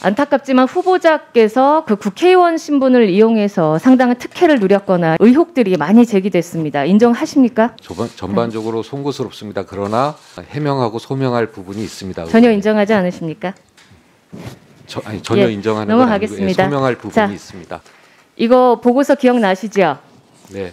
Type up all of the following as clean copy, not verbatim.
안타깝지만 후보자께서 그 국회의원 신분을 이용해서 상당한 특혜를 누렸거나 의혹들이 많이 제기됐습니다. 인정하십니까? 전반적으로 송구스럽습니다. 그러나 해명하고 소명할 부분이 있습니다. 전혀 인정하지 않으십니까? 전혀 인정하는 건 아니고 소명할 부분이 있습니다. 이거 보고서 기억나시죠? 네.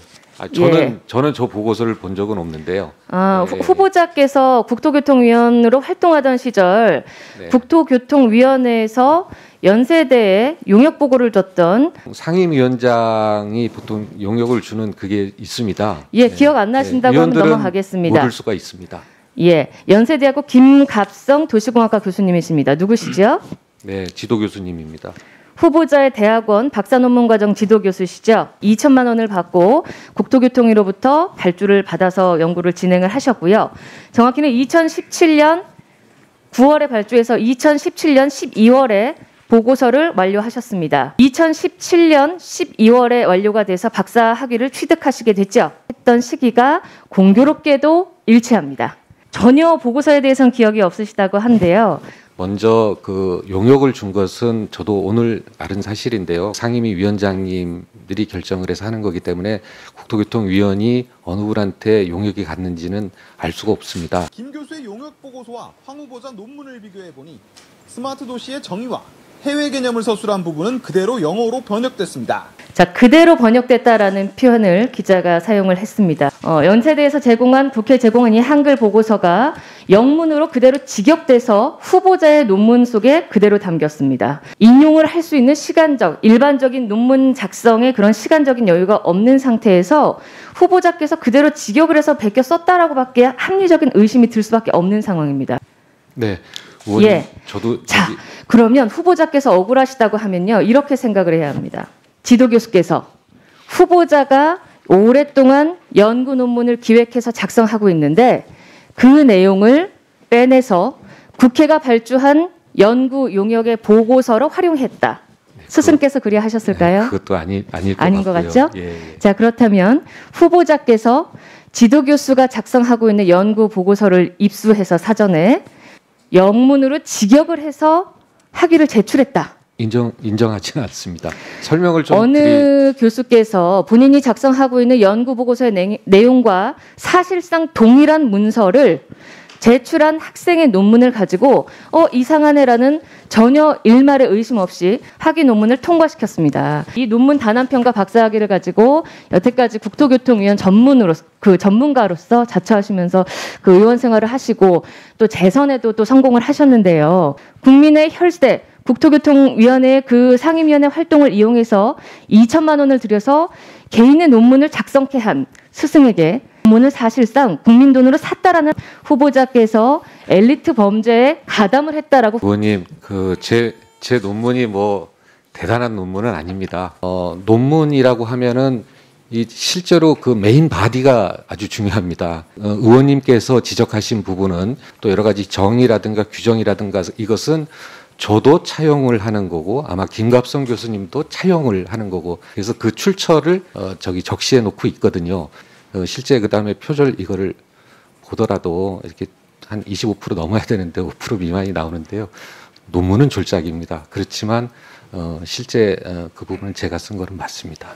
저는 저 보고서를 본 적은 없는데요. 네. 후보자께서 국토교통위원으로 활동하던 시절 네. 국토교통위원회에서 연세대에 용역 보고를 줬던 상임위원장이 보통 용역을 주는 그게 있습니다. 예, 기억 안 나신다고 하면 넘어가겠습니다. 못 올 수가 있습니다. 예, 연세대학교 김갑성 도시공학과 교수님이십니다. 누구시죠? 네, 지도 교수님입니다. 후보자의 대학원 박사 논문 과정 지도 교수시죠. 2천만 원을 받고 국토교통위로부터 발주를 받아서 연구를 진행을 하셨고요. 정확히는 2017년 9월에 발주해서 2017년 12월에 보고서를 완료하셨습니다. 2017년 12월에 완료가 돼서 박사 학위를 취득하시게 됐죠. 했던 시기가 공교롭게도 일치합니다. 전혀 보고서에 대해서는 기억이 없으시다고 한데요. 먼저 그 용역을 준 것은 저도 오늘 알은 사실인데요. 상임위 위원장님들이 결정을 해서 하는 거기 때문에 국토교통위원이 어느 분한테 용역이 갔는지는 알 수가 없습니다. 김 교수의 용역 보고서와 황 후보자 논문을 비교해 보니 스마트 도시의 정의와 해외 개념을 서술한 부분은 그대로 영어로 번역됐습니다. 자, 그대로 번역됐다라는 표현을 기자가 사용을 했습니다. 연세대에서 제공한 국회 제공한 이 한글 보고서가 영문으로 그대로 직역돼서 후보자의 논문 속에 그대로 담겼습니다. 인용을 할 수 있는 일반적인 논문 작성에 그런 시간적인 여유가 없는 상태에서 후보자께서 그대로 직역을 해서 베껴 썼다라고밖에 합리적인 의심이 들 수밖에 없는 상황입니다. 네. 의원님, 예. 저도 자, 그러면 후보자께서 억울하시다고 하면요, 이렇게 생각을 해야 합니다. 지도 교수께서 후보자가 오랫동안 연구 논문을 기획해서 작성하고 있는데 그 내용을 빼내서 국회가 발주한 연구 용역의 보고서로 활용했다. 스승께서 그리 하셨을까요? 네, 그것도 아닌 것 같죠? 예. 자, 그렇다면 후보자께서 지도 교수가 작성하고 있는 연구 보고서를 입수해서 사전에 영문으로 직역을 해서 학위를 제출했다. 인정하지는 않습니다. 설명을 좀 어느 교수께서 본인이 작성하고 있는 연구 보고서의 내용과 사실상 동일한 문서를 제출한 학생의 논문을 가지고 이상하네라는 전혀 일말의 의심 없이 학위 논문을 통과시켰습니다. 이 논문 단 한 편과 박사학위를 가지고 여태까지 국토교통위원 전문가로서 자처하시면서 그 의원 생활을 하시고 또 재선에도 또 성공을 하셨는데요. 국민의 혈세 국토교통위원회의 그 상임위원회 활동을 이용해서 2천만 원을 들여서 개인의 논문을 작성케 한 스승에게 논문을 사실상 국민 돈으로 샀다라는 후보자께서 엘리트 범죄에 가담을 했다라고. 의원님, 제 논문이 뭐 대단한 논문은 아닙니다. 논문이라고 하면은 실제로 그 메인 바디가 아주 중요합니다. 의원님께서 지적하신 부분은 또 여러 가지 정의라든가 규정이라든가 이것은 저도 차용을 하는 거고 아마 김갑성 교수님도 차용을 하는 거고 그래서 그 출처를 적시해 놓고 있거든요. 실제 그 다음에 표절 이거를 보더라도 이렇게 한 25% 넘어야 되는데 5% 미만이 나오는데요. 논문은 졸작입니다. 그렇지만 실제 그 부분은 제가 쓴 거는 맞습니다.